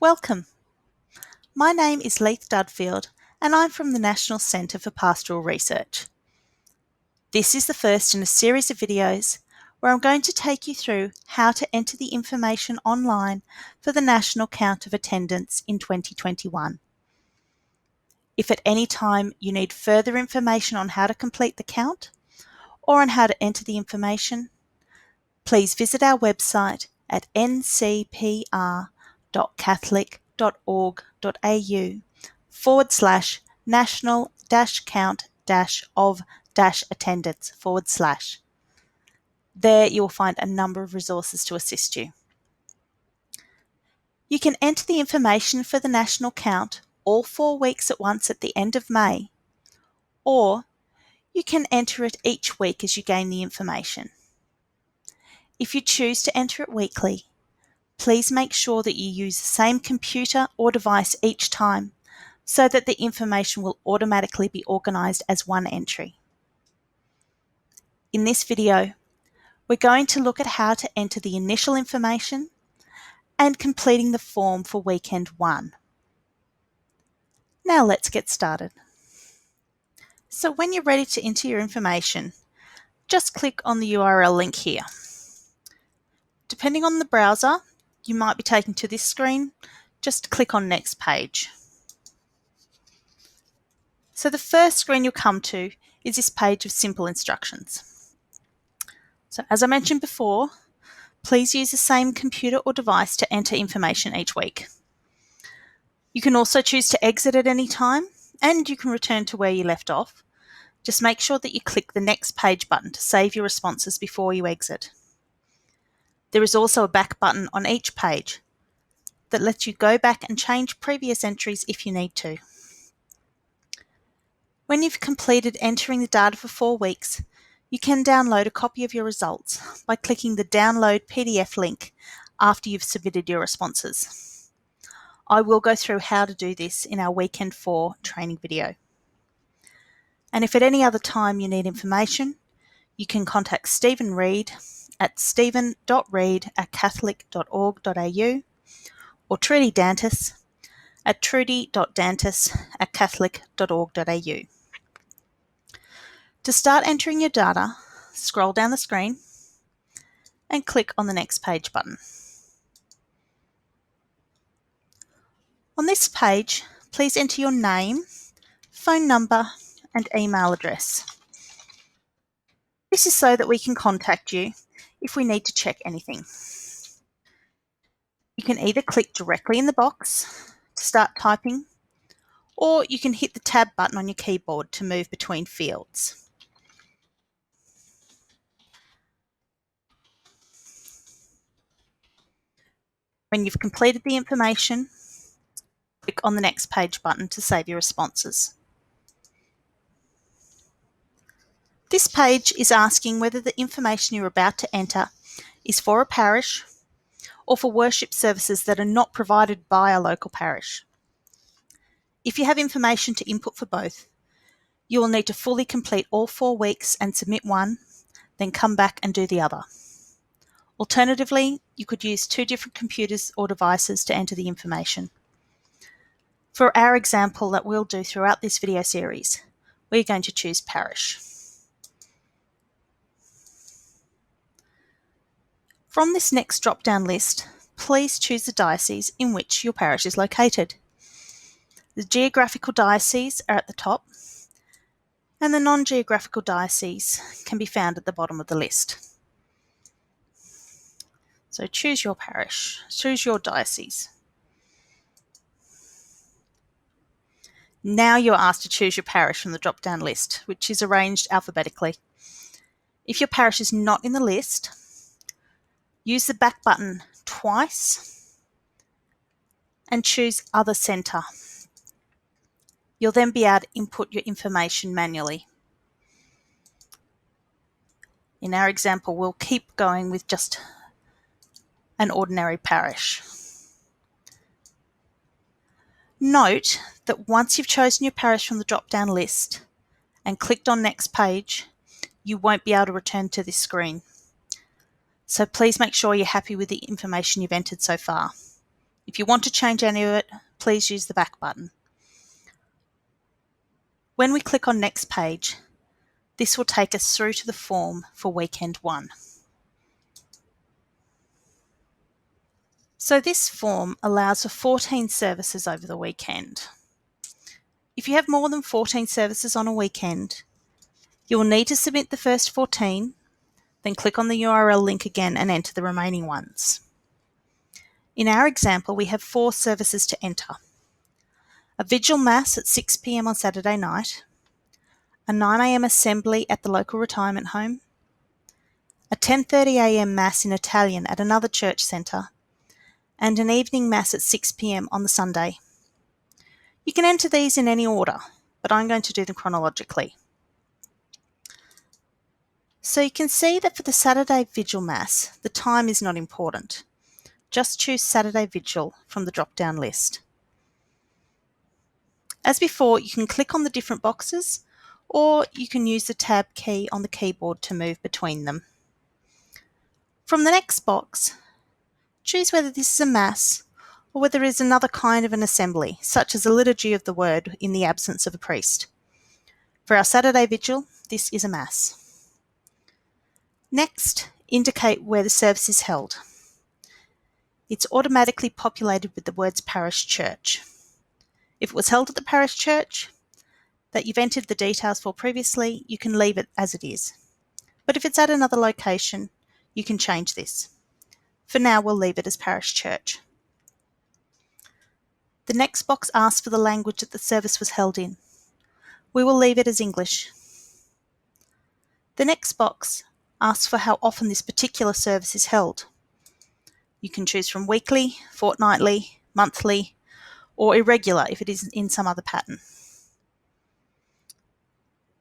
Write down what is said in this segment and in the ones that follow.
Welcome. My name is Leith Dudfield and I'm from the National Centre for Pastoral Research. This is the first in a series of videos where I'm going to take you through how to enter the information online for the National Count of Attendance in 2021. If at any time you need further information on how to complete the count or on how to enter the information, please visit our website at ncpr.catholic.org.au/national-count-of-attendance/. There you will find a number of resources to assist you. You can enter the information for the national count all 4 weeks at once at the end of May, or you can enter it each week as you gain the information. If you choose to enter it weekly, please make sure that you use the same computer or device each time so that the information will automatically be organised as one entry. In this video, we're going to look at how to enter the initial information and completing the form for weekend 1. Now let's get started. So when you're ready to enter your information, just click on the URL link here. Depending on the browser, you might be taken to this screen. Just click on Next Page. So the first screen you'll come to is this page of simple instructions. So as I mentioned before, please use the same computer or device to enter information each week. You can also choose to exit at any time, and you can return to where you left off. Just make sure that you click the Next Page button to save your responses before you exit. There is also a back button on each page that lets you go back and change previous entries if you need to. When you've completed entering the data for 4 weeks, you can download a copy of your results by clicking the Download PDF link after you've submitted your responses. I will go through how to do this in our Weekend 4 training video. And if at any other time you need information, you can contact Stephen Reid at stephen.reid@catholic.org.au or Trudy Dantas at trudy.dantas@catholic.org.au. To start entering your data, scroll down the screen and click on the Next Page button. On this page, please enter your name, phone number and email address. This is so that we can contact you if we need to check anything. You can either click directly in the box to start typing, or you can hit the Tab button on your keyboard to move between fields. When you've completed the information, click on the Next Page button to save your responses. This page is asking whether the information you're about to enter is for a parish or for worship services that are not provided by a local parish. If you have information to input for both, you will need to fully complete all 4 weeks and submit one, then come back and do the other. Alternatively, you could use 2 different computers or devices to enter the information. For our example that we'll do throughout this video series, we're going to choose parish. From this next drop-down list, please choose the diocese in which your parish is located. The geographical dioceses are at the top, and the non-geographical dioceses can be found at the bottom of the list. So choose your parish, choose your diocese. Now you're asked to choose your parish from the drop-down list, which is arranged alphabetically. If your parish is not in the list, use the back button twice and choose Other Centre. You'll then be able to input your information manually. In our example, we'll keep going with just an ordinary parish. Note that once you've chosen your parish from the drop-down list and clicked on Next Page, you won't be able to return to this screen. So please make sure you're happy with the information you've entered so far. If you want to change any of it, please use the back button. When we click on Next Page, this will take us through to the form for Weekend 1. So this form allows for 14 services over the weekend. If you have more than 14 services on a weekend, you will need to submit the first 14, then click on the URL link again and enter the remaining ones. In our example, we have 4 services to enter: a Vigil Mass at 6 p.m. on Saturday night, a 9 a.m. assembly at the local retirement home, a 10:30 a.m. Mass in Italian at another church centre, and an evening Mass at 6 p.m. on the Sunday. You can enter these in any order, but I'm going to do them chronologically. So you can see that for the Saturday Vigil Mass, the time is not important. Just choose Saturday Vigil from the drop-down list. As before, you can click on the different boxes, or you can use the Tab key on the keyboard to move between them. From the next box, choose whether this is a Mass or whether it is another kind of an assembly, such as a liturgy of the word in the absence of a priest. For our Saturday Vigil, this is a Mass. Next, indicate where the service is held. It's automatically populated with the words parish church. If it was held at the parish church that you've entered the details for previously, you can leave it as it is. But if it's at another location, you can change this. For now, we'll leave it as parish church. The next box asks for the language that the service was held in. We will leave it as English. The next box asks for how often this particular service is held. You can choose from weekly, fortnightly, monthly, or irregular if it is in some other pattern.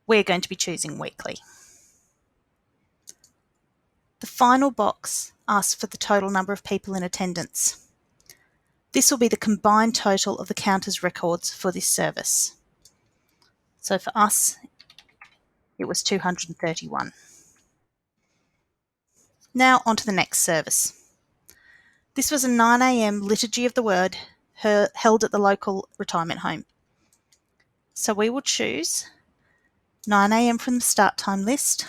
We're going to be choosing weekly. The final box asks for the total number of people in attendance. This will be the combined total of the counter's records for this service. So for us, it was 231. Now on to the next service. This was a 9 a.m. Liturgy of the Word held at the local retirement home. So we will choose 9 a.m. from the start time list,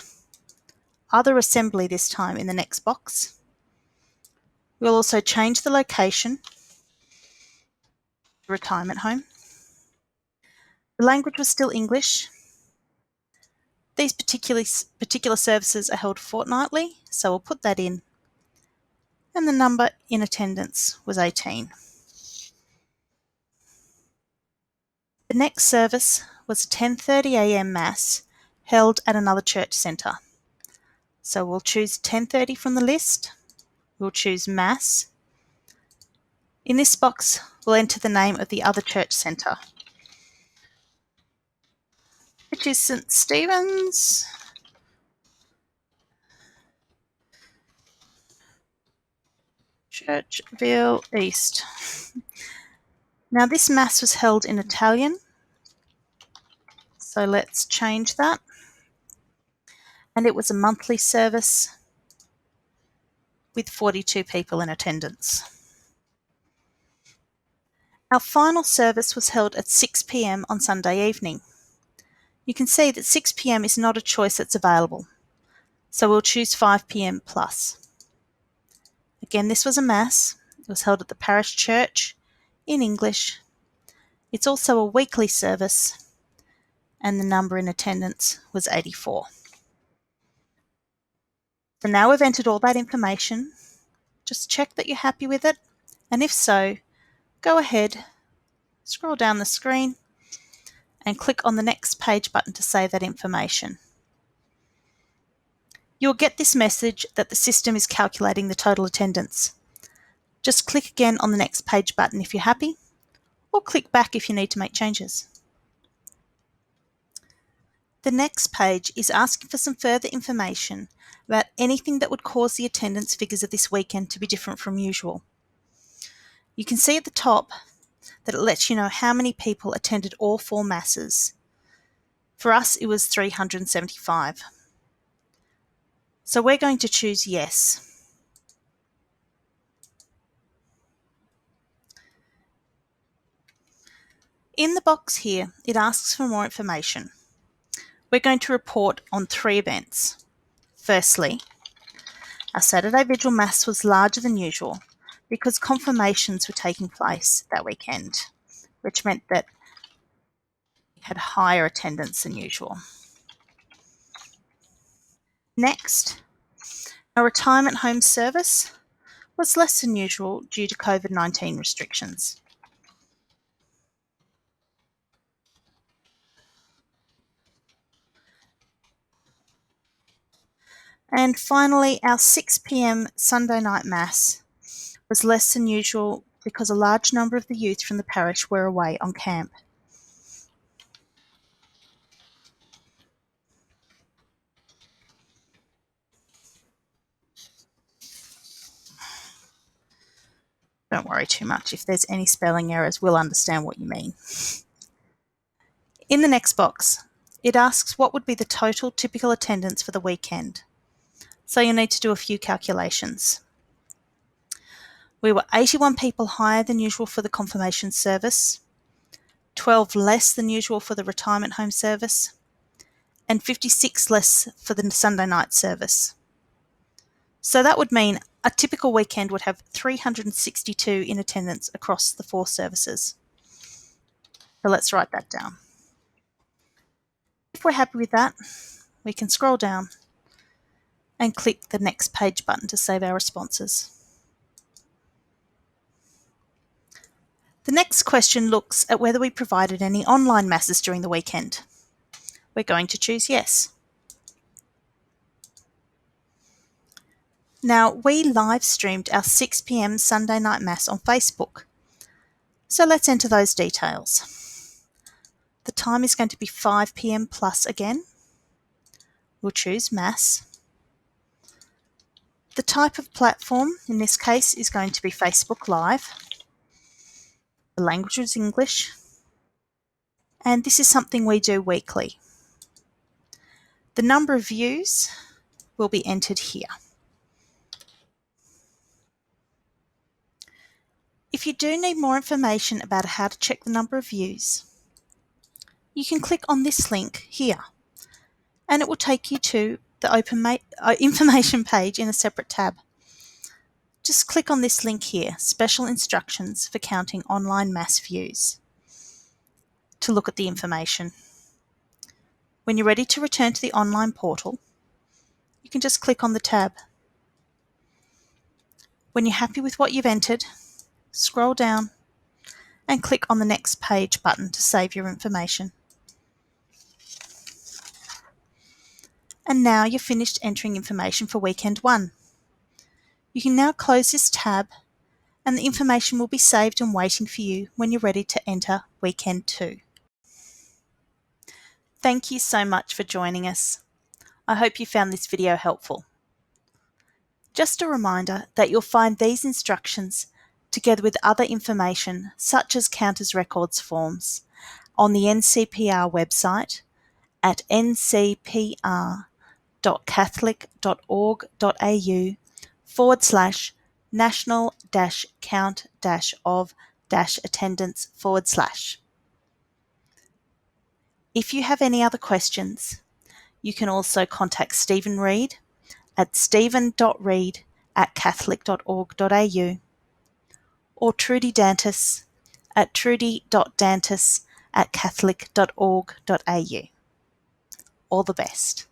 other assembly this time in the next box. We'll also change the location, retirement home. The language was still English. These particular services are held fortnightly, so we'll put that in. And the number in attendance was 18. The next service was a 10:30 a.m. Mass held at another church centre. So we'll choose 10:30 from the list. We'll choose Mass. In this box, we'll enter the name of the other church centre, which is St Stephen's Churchville East. Now this Mass was held in Italian, so let's change that. And it was a monthly service with 42 people in attendance. Our final service was held at 6 p.m. on Sunday evening. You can see that 6 p.m. is not a choice that's available, so we'll choose 5 p.m. plus. Again, this was a Mass. It was held at the parish church in English. It's also a weekly service, and the number in attendance was 84. So now we've entered all that information. Just check that you're happy with it, and if so, go ahead, scroll down the screen, and click on the Next Page button to save that information. You'll get this message that the system is calculating the total attendance. Just click again on the Next Page button if you're happy, or click back if you need to make changes. The next page is asking for some further information about anything that would cause the attendance figures of this weekend to be different from usual. You can see at the top that it lets you know how many people attended all 4 Masses. For us, it was 375. So we're going to choose yes. In the box here, it asks for more information. We're going to report on 3 events. Firstly, our Saturday Vigil Mass was larger than usual because confirmations were taking place that weekend, which meant that we had higher attendance than usual. Next, our retirement home service was less than usual due to COVID-19 restrictions. And finally, our 6 p.m. Sunday night Mass was less than usual because a large number of the youth from the parish were away on camp. Don't worry too much. If there's any spelling errors, we'll understand what you mean. In the next box, it asks what would be the total typical attendance for the weekend. So you'll need to do a few calculations. We were 81 people higher than usual for the confirmation service, 12 less than usual for the retirement home service, and 56 less for the Sunday night service. So that would mean a typical weekend would have 362 in attendance across the 4 services. So let's write that down. If we're happy with that, we can scroll down and click the next page button to save our responses. The next question looks at whether we provided any online masses during the weekend. We're going to choose yes. Now, we live streamed our 6 p.m. Sunday night Mass on Facebook. So let's enter those details. The time is going to be 5 p.m. plus again. We'll choose Mass. The type of platform, in this case, is going to be Facebook Live. The language is English. And this is something we do weekly. The number of views will be entered here. If you do need more information about how to check the number of views, you can click on this link here, and it will take you to the open information page in a separate tab. Just click on this link here, Special Instructions for Counting Online Mass Views, to look at the information. When you're ready to return to the online portal, you can just click on the tab. When you're happy with what you've entered, scroll down and click on the next page button to save your information. And now you're finished entering information for weekend 1. You can now close this tab and the information will be saved and waiting for you when you're ready to enter weekend 2. Thank you so much for joining us. I hope you found this video helpful. Just a reminder that you'll find these instructions together with other information such as counters records forms on the NCPR website at ncpr.catholic.org.au/national-count-of-attendance/. If you have any other questions, you can also contact Stephen Reid at stephen.reid@catholic.org.au or Trudy Dantas at trudy.dantas@catholic.org.au. All the best.